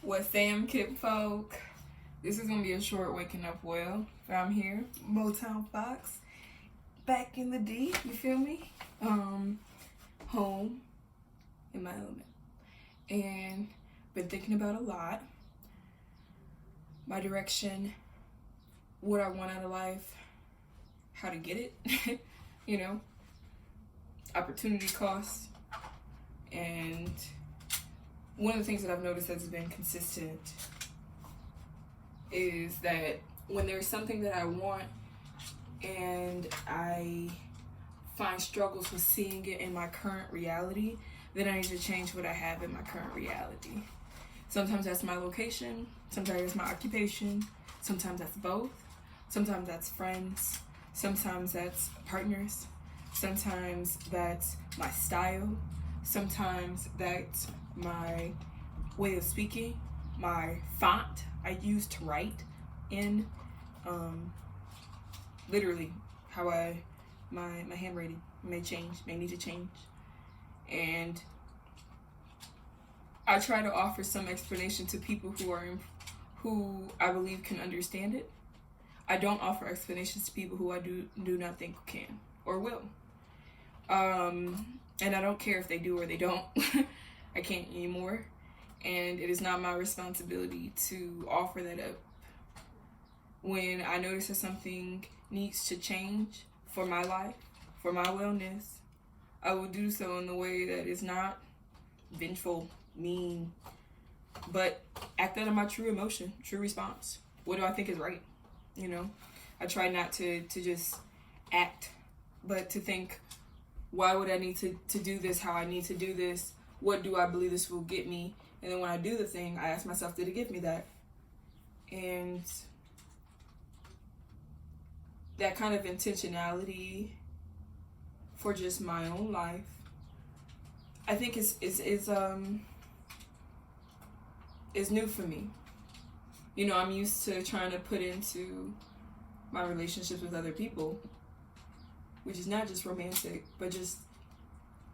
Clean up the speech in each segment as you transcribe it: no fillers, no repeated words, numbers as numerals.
What's Sam Kip folk? This is gonna be a short waking up well. I'm here, Motown Fox, back in the D. You feel me? Home in my element, and been thinking about a lot. My direction, what I want out of life, how to get it. you know, opportunity cost, and one of the things that I've noticed that's been consistent is that when there's something that I want and I find struggles with seeing it in my current reality, then I need to change what I have in my current reality. Sometimes that's my location, sometimes it's my occupation, sometimes that's both, sometimes that's friends, sometimes that's partners, sometimes that's my style, sometimes that's my way of speaking, my font I use to write in, literally how my handwriting may need to change. And I try to offer some explanation to people who I believe can understand it. I don't offer explanations to people who I do not think can or will. And I don't care if they do or they don't. I can't anymore. And it is not my responsibility to offer that up. When I notice that something needs to change for my life, for my wellness, I will do so in a way that is not vengeful, mean, but act out of my true emotion, true response. What do I think is right? I try not to just act, but to think, why would I need to do this, how I need to do this, what do I believe this will get me? And then when I do the thing, I ask myself, did it give me that? And that kind of intentionality for just my own life, I think is new for me. I'm used to trying to put into my relationships with other people, which is not just romantic, but just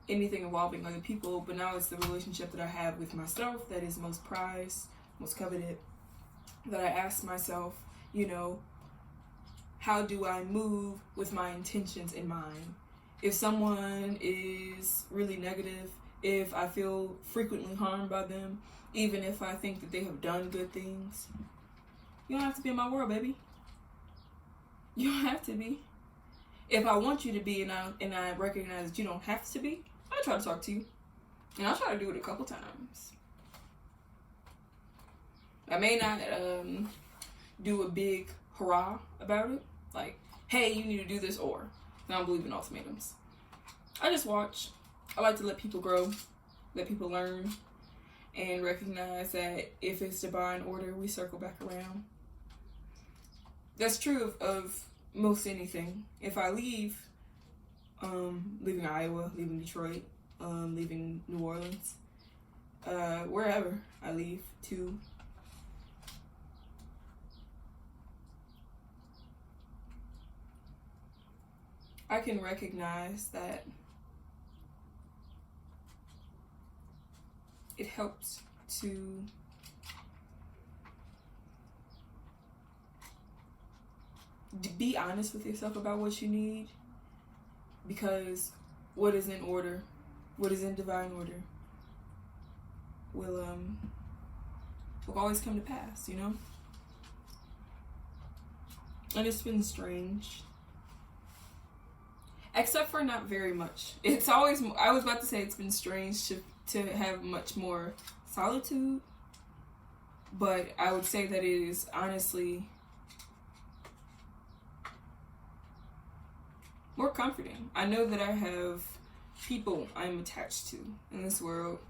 anything involving other people. But now it's the relationship that I have with myself that is most prized, most coveted, that I ask myself, how do I move with my intentions in mind? If someone is really negative, if I feel frequently harmed by them, even if I think that they have done good things, you don't have to be in my world, baby. You don't have to be. If I want you to be and I recognize that you don't have to be, I'll try to talk to you. And I'll try to do it a couple times. I may not do a big hurrah about it. Like, hey, you need to do this, or I don't believe in ultimatums. I just watch. I like to let people grow, let people learn, and recognize that if it's divine order, we circle back around. That's true of most anything. If I leave, leaving Iowa, leaving Detroit, leaving New Orleans, wherever I leave to, I can recognize that it helps to be honest with yourself about what you need, because what is in order, what is in divine order, will always come to pass, And it's been strange. Except for not very much. It's always, I was about to say it's been strange to have much more solitude, but I would say that it is honestly more comforting. I know that I have people I'm attached to in this world,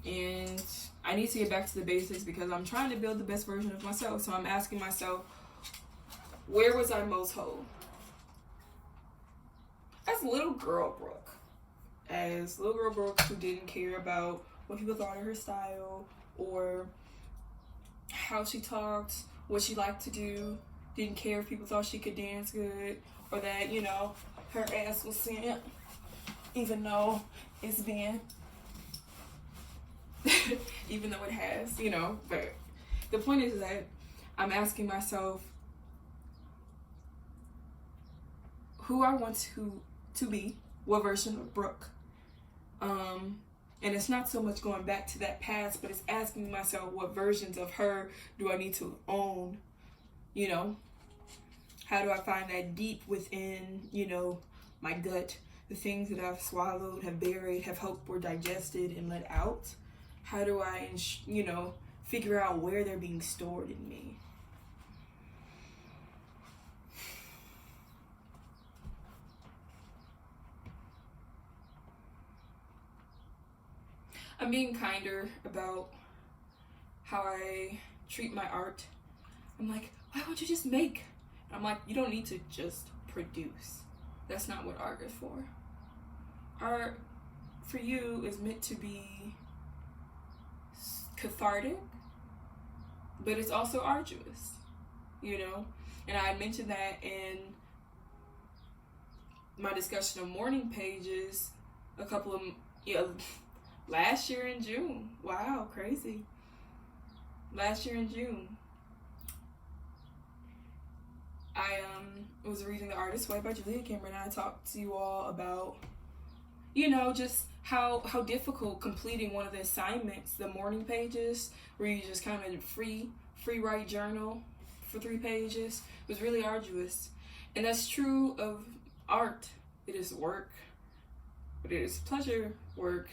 and I need to get back to the basics because I'm trying to build the best version of myself. So I'm asking myself, where was I most whole? As little girl Brooke. As little girl Brooke, who didn't care about what people thought of her style or how she talked, what she liked to do, didn't care if people thought she could dance good, or that, her ass was sent, even though it's been even though it has, but the point is that I'm asking myself who I want to be, what version of Brooke. And it's not so much going back to that past, but it's asking myself what versions of her do I need to own, How do I find that deep within, my gut, the things that I've swallowed, have buried, have hoped were digested and let out? How do I, figure out where they're being stored in me? I'm being kinder about how I treat my art. I'm like, why don't you just make? I'm like, you don't need to just produce. That's not what art is for. Art, for you, is meant to be cathartic, but it's also arduous, And I mentioned that in my discussion of morning pages last year in June. Wow, crazy. Last year in June, I was reading The Artist's Way by Julia Cameron, and I talked to you all about, just how difficult completing one of the assignments, the morning pages, where you just kind of free write journal for 3 pages, was really arduous. And that's true of art. It is work, but it is pleasure work.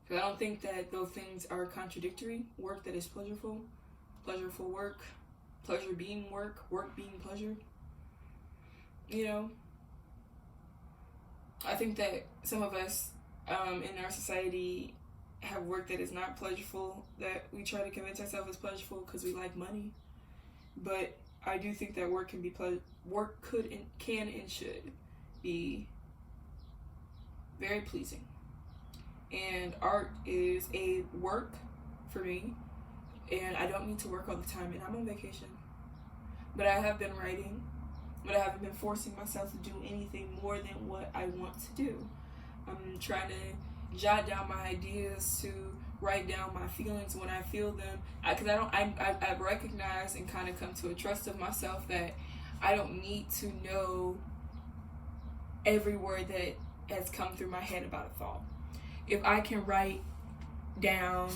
Because I don't think that those things are contradictory. Work that is pleasureful work, pleasure being work being pleasure. I think that some of us in our society have work that is not pleasureful, that we try to convince ourselves is pleasureful because we like money. But I do think that work can and should be very pleasing. And art is a work for me, and I don't need to work all the time, and I'm on vacation. But I have been writing, but I haven't been forcing myself to do anything more than what I want to do. I'm trying to jot down my ideas, to write down my feelings when I feel them, because I recognize and kind of come to a trust of myself that I don't need to know every word that has come through my head about a thought. If I can write down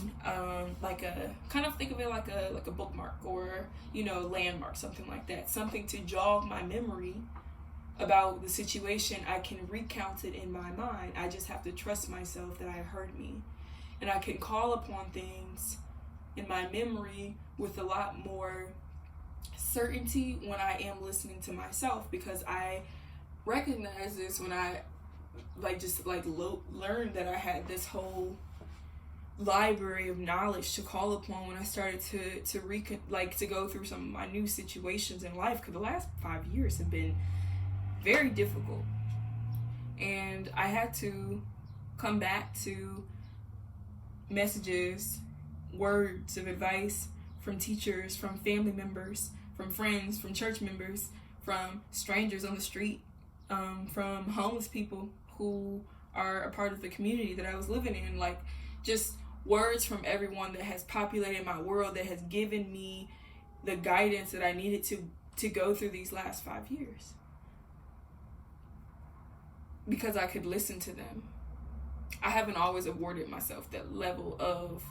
think of it like a bookmark or landmark, something like that, something to jog my memory about the situation, I can recount it in my mind. I just have to trust myself that it heard me, and I can call upon things in my memory with a lot more certainty when I am listening to myself, because I recognize this when I learned that I had this whole library of knowledge to call upon when I started to go through some of my new situations in life, because the last 5 years have been very difficult, and I had to come back to messages, words of advice from teachers, from family members, from friends, from church members, from strangers on the street, from homeless people who are a part of the community that I was living in, just words from everyone that has populated my world, that has given me the guidance that I needed to go through these last 5 years, because I could listen to them. I haven't always awarded myself that level of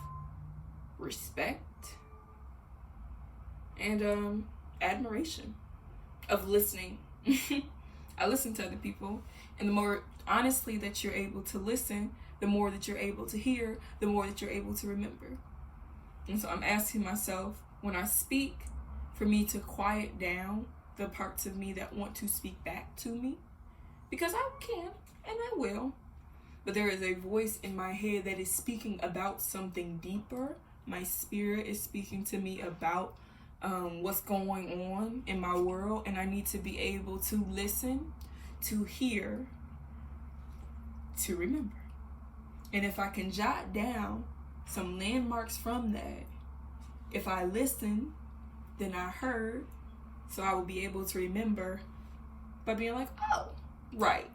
respect and admiration of listening. I listen to other people, and the more honestly that you're able to listen, the more that you're able to hear, the more that you're able to remember. And so I'm asking myself, when I speak, for me to quiet down the parts of me that want to speak back to me, because I can and I will, but there is a voice in my head that is speaking about something deeper. My spirit is speaking to me about what's going on in my world, and I need to be able to listen, to hear, to remember. And if I can jot down some landmarks from that, if I listen, then I heard, so I will be able to remember by being like, oh, right,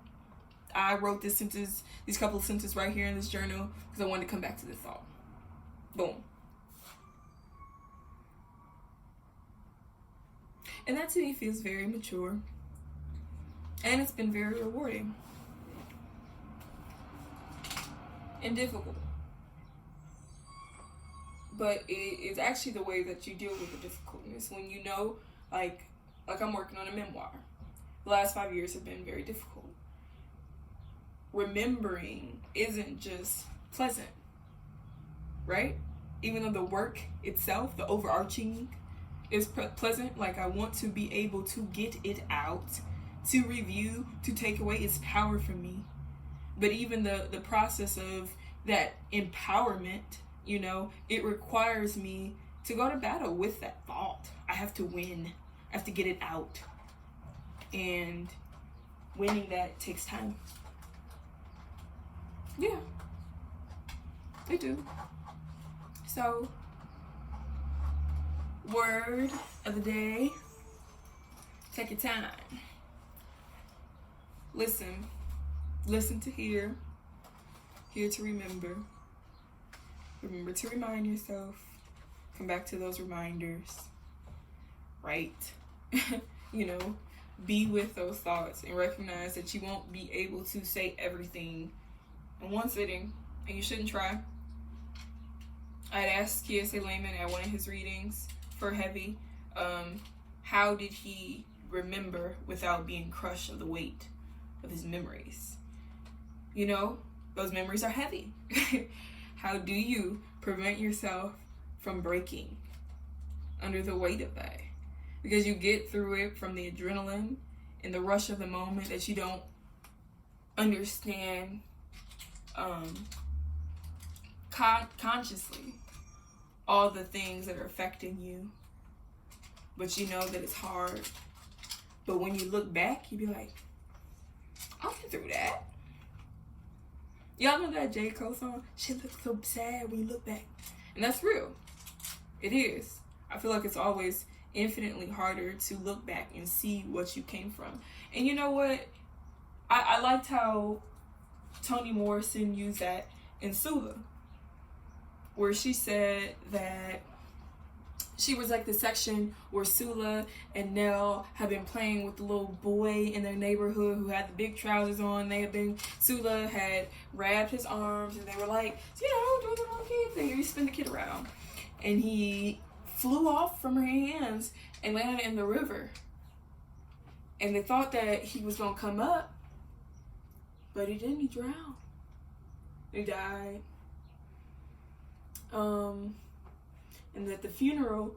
I wrote this sentence, these couple of sentences right here in this journal because I wanted to come back to this thought. Boom. And that to me feels very mature. And it's been very rewarding. And difficult. But it is actually the way that you deal with the difficultness. When you know, like I'm working on a memoir. The last 5 years have been very difficult. Remembering isn't just pleasant, right? Even though the work itself, the overarching, is pleasant, like I want to be able to get it out, to review, to take away its power from me. But even the process of that empowerment, you know, it requires me to go to battle with that thought. I have to win. I have to get it out. And winning that takes time. Yeah. They do. So, word of the day. Take your time. Listen. Listen to hear. Hear to remember. Remember to remind yourself. Come back to those reminders. Right? You know, be with those thoughts and recognize that you won't be able to say everything in one sitting, and you shouldn't try. I'd asked Kiese Layman at one of his readings for Heavy, how did he remember without being crushed of the weight of his memories? You know, those memories are heavy. How do you prevent yourself from breaking under the weight of that? Because you get through it from the adrenaline and the rush of the moment that you don't understand consciously all the things that are affecting you, but you know that it's hard. But when you look back, you be like, I went through that. Y'all know that J. Cole song? Shit looks so sad when you look back. And that's real. It is. I feel like it's always infinitely harder to look back and see what you came from. And you know what? I liked how Toni Morrison used that in Sula, where she said that she was like the section where Sula and Nell had been playing with the little boy in their neighborhood who had the big trousers on. Sula had grabbed his arms and they were like, you know, doing the little kid thing. You spin the kid around. And he flew off from her hands and landed in the river. And they thought that he was going to come up, but he didn't. He drowned. He died. And at the funeral,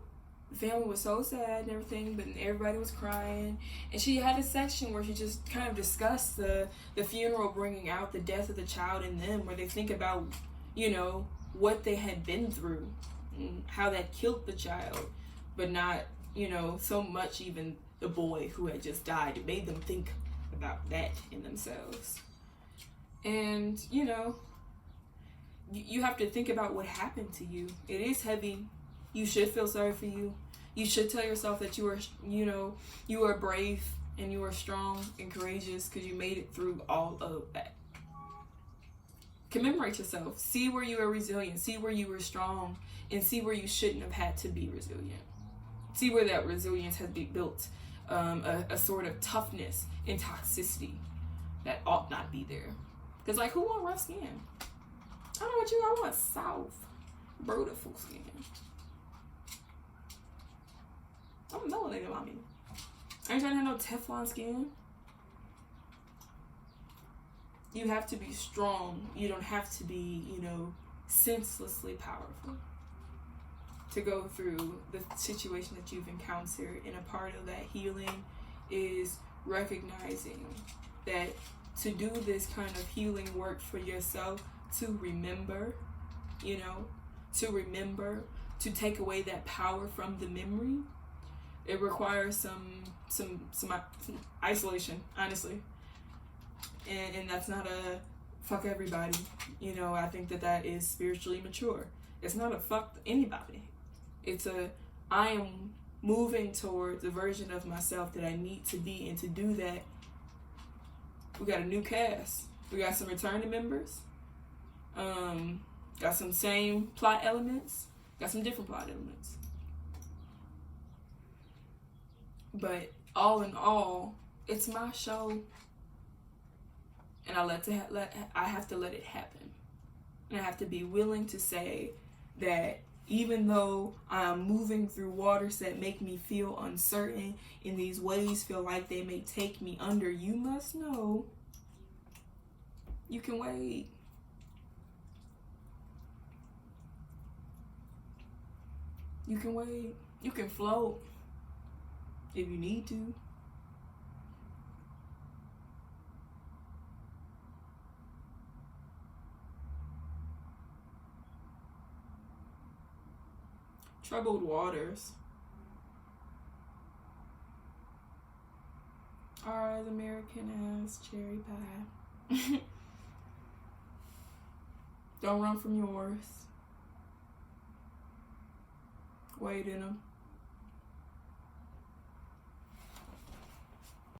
the family was so sad and everything, but everybody was crying. And she had a section where she just kind of discussed the funeral bringing out the death of the child in them, where they think about, you know, what they had been through and how that killed the child, but not, you know, so much even the boy who had just died. It made them think about that in themselves. And, you know, you have to think about what happened to you. It is heavy. You should feel sorry for you. You should tell yourself that you are, you know, you are brave and you are strong and courageous because you made it through all of that. Commemorate yourself. See where you are resilient. See where you were strong, and see where you shouldn't have had to be resilient. See where that resilience has been built, a sort of toughness and toxicity that ought not be there. Because, like, who want rough skin? I don't know what you. I want soft, beautiful skin. I'm melanated, mommy. I ain't trying to have no Teflon skin. You have to be strong. You don't have to be, you know, senselessly powerful to go through the situation that you've encountered. And a part of that healing is recognizing that to do this kind of healing work for yourself, to remember, you know, to take away that power from the memory, it requires some isolation, honestly. And that's not a fuck everybody. You know, I think that is spiritually mature. It's not a fuck anybody. It's a, I am moving towards the version of myself that I need to be. And to do that, we got a new cast. We got some returning members. Got some same plot elements, got some different plot elements. But all in all, it's my show, and I have to let it happen. And I have to be willing to say that even though I'm moving through waters that make me feel uncertain, and these waves feel like they may take me under, you must know you can wait. You can wait. You can float if you need to. Troubled waters. Are as American as cherry pie. Don't run from yours. Wait in them.